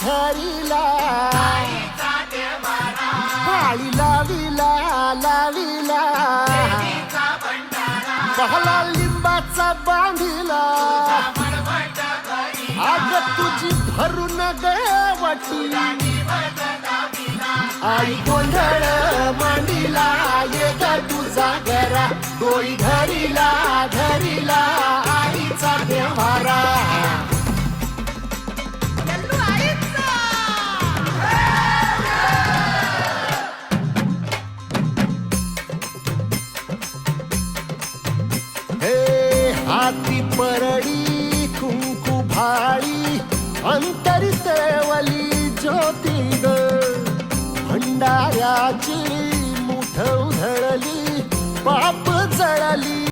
धरिला माळी लाविला लाविला पहला लिंबाचा बांधिला आग तुझी भरून गवटी आई गोंधळ मांडिला ये ग तुझा घरा डोई धरिला धरिला आईचा देवारा हे हाती परडी कुंकू भाळी अंतरी तळवली ज्योती ग भंडाऱ्याची मुठ उधळली पाप जळली